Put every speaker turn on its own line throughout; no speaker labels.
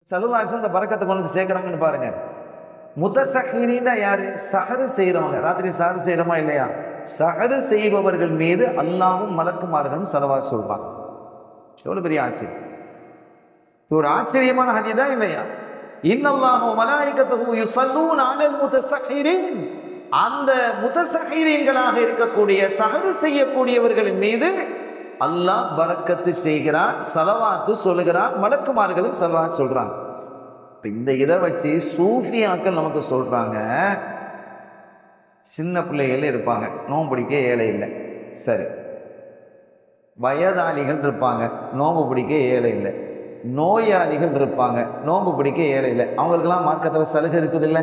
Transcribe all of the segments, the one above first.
ஸல்லல்லாஹு அலைஹி வஸல்லம் அந்த பரக்கத்தை கொண்டு வந்து சேர்க்குறாங்கன்னு பாருங்க. முதசஹிரீன்னா யாரு? சஹரு செய்கிறவங்க. ராத்திரி சஹரு செய்கிறோமா இல்லையா? சஹரு செய்பவர்கள் மீது அல்லாஹ்வும் மலக்குமார்களும் ஸலவாத் சொல்றாங்க. எவ்வளவு பெரிய ஆச்சரியம்! இது ஒரு ஆச்சரியமான ஹதீஸா இல்லையா? இன்னல்லாஹு வ மலாயிகத்துஹு யுஸல்லூன அலல் முதசஹிரீன். அந்த முதசஹிரீன்களாக இருக்கக்கூடிய சஹரு செய்யக்கூடியவர்களின் மீது அல்லாஹ் பரக்கத்து செய்கிறான், ஸலவாத்து சொல்லுகிறான், மலக்குமார்களும் ஸலவாத் சொல்றாங்க. இந்த இதை வச்சு சூஃபியாக்கள் நமக்கு சொல்றாங்க, சின்ன பிள்ளைகள் இருப்பாங்க, நோன்பு பிடிக்க ஏழை இல்லை, சரி. வயதாளிகள் இருப்பாங்க, நோன்பு பிடிக்க ஏழை இல்லை. நோயாளிகள் இருப்பாங்க, நோன்பு பிடிக்க ஏழை இல்லை. அவங்களுக்கெல்லாம் மார்க்கத்தில் சலுகை இருக்குது இல்லை,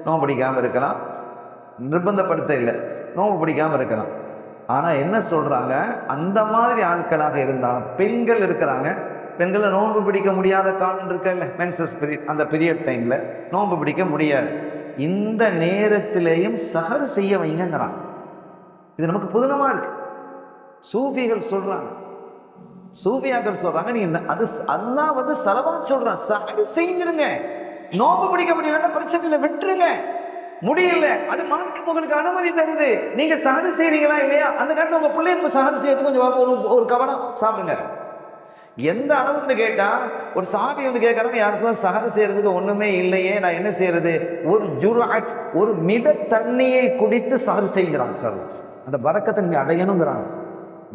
நோன்பு பிடிக்காமல் இருக்கலாம், நிர்பந்தப்படுத்த இல்லை, நோன்பு பிடிக்காமல் இருக்கலாம். ஆனால் என்ன சொல்கிறாங்க, அந்த மாதிரி ஆட்களாக இருந்தாலும் பெண்கள் இருக்கிறாங்க, பெண்களை நோன்பு பிடிக்க முடியாத காலம் இருக்கல, மென்சஸ் பீரியட், அந்த பீரியட் டைமில் நோன்பு பிடிக்க முடியாது. இந்த நேரத்திலேயும் சஹர் செய்ய வைங்கிறாங்க. இது நமக்கு புதுனமாக இருக்கு. சூஃபிகள் சொல்கிறாங்க, சூஃபியாக்கள் சொல்கிறாங்க, நீங்கள் அது அல்லாஹ் வந்து ஸலவாத் சொல்கிறான், சஹர் செஞ்சிருங்க. நோன்பு பிடிக்க முடியலன்னா பிரச்சனை இல்லை, விட்டுருங்க. முடியல, அது மார்க்கம் உங்களுக்கு அனுமதி தருது. நீங்க சஹர் செய்றீங்களா இல்லையா, அந்த நேரத்தில் உங்க பிள்ளைங்க சஹர் செய்யறது கொஞ்சம் ஒரு கவனம், சாப்பிடுங்க. எந்த அளவுன்னு கேட்டா, ஒரு சாமி வந்து கேட்கறாங்க, யாரும் சஹர் செய்யறதுக்கு ஒண்ணுமே இல்லையே, நான் என்ன செய்யறது? ஒரு ஜுர்அத், ஒரு மிட தண்ணியை குடித்து சஹர் செய்கிறாங்க. சார் அந்த பரக்கத்தை நீங்க அடையணுங்கிறாங்க.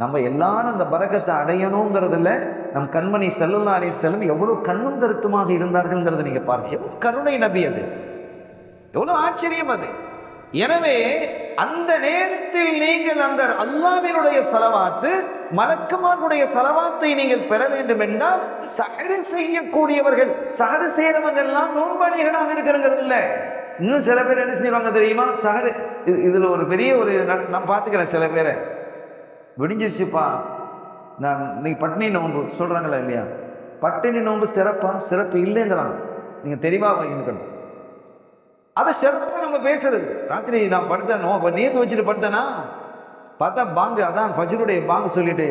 நம்ம எல்லாரும் அந்த பரக்கத்தை அடையணுங்கிறதுல நம் கண்மணி ஸல்லல்லாஹு அலைஹி வஸல்லம் எவ்வளவு கண்ணும் கருத்துமாக இருந்தார்கள்ங்கிறத நீங்க பாருங்க. எவ்வளவு கருணை நபி அது, எவ்வளவு ஆச்சரியம் அது. எனவே அந்த நேரத்தில் நீங்கள் அந்த அல்லாஹ்வினுடைய ஸலவாத்து, மலக்குமார்களுடைய ஸலவாத்தை நீங்கள் பெற வேண்டும் என்றால் சஹர் செய்யக்கூடியவர்கள், சஹர் செய்யறவங்கெல்லாம் நோன்பாளிகளாக இருக்கணுங்கிறது இல்லை. இன்னும் சில பேர் என்ன செய்வாங்க தெரியுமா? சஹர் இதுல ஒரு பெரிய ஒரு நான் பார்த்துக்கிறேன். சில பேரை விடிஞ்சிருச்சுப்பா, நான் இன்னைக்கு பட்டினி நோன்பு சொல்றாங்களா இல்லையா? பட்டினி நோன்பு சிறப்பா? சிறப்பு இல்லைங்கிறாங்க. நீங்க தெளிவாக இருக்கணும். அதை சிறப்பாக நம்ம பேசுறது. ராத்திரி நான் படுத்தேன், நேற்று வச்சுட்டு படுத்தேனா, பார்த்தா பாங்கு, அதான் ஃபஜ்ருடைய பாங்கு சொல்லிட்டு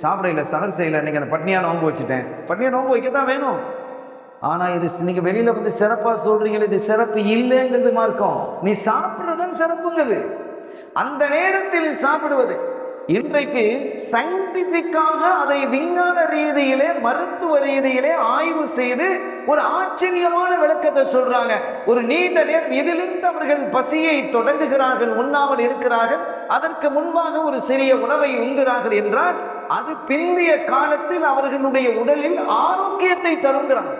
சாப்பிடல, சஹர் செய்யலை, இன்னைக்கு அந்த பட்னியா நோன்பு வச்சுட்டேன். பட்னியா நோன்பு வைக்கத்தான் வேணும். ஆனால் இது நீங்கள் வெளியில் வந்து சிறப்பாக சொல்கிறீங்களே, இது சிறப்பு இல்லைங்கிறது மார்க்கம். நீ சாப்பிட்றதான் சிறப்புங்குது. அந்த நேரத்தில் சாப்பிடுவது இன்றைக்கு சயின்டிஃபிக்காக அதை விஞ்ஞான ரீதியிலே, மருத்துவ ரீதியிலே ஆய்வு செய்து ஒரு ஆச்சரியமான விளக்கத்தை சொல்றாங்க. ஒரு நீண்ட நேரம் இதிலிருந்து அவர்கள் பசியை தொடங்குகிறார்கள், உண்ணாமல் இருக்கிறார்கள். அதற்கு முன்பாக ஒரு சிறிய உணவை உண்கிறார்கள் என்றால் அது பிந்திய காலத்தில் அவர்களுடைய உடலில் ஆரோக்கியத்தை தருங்கிறாங்க.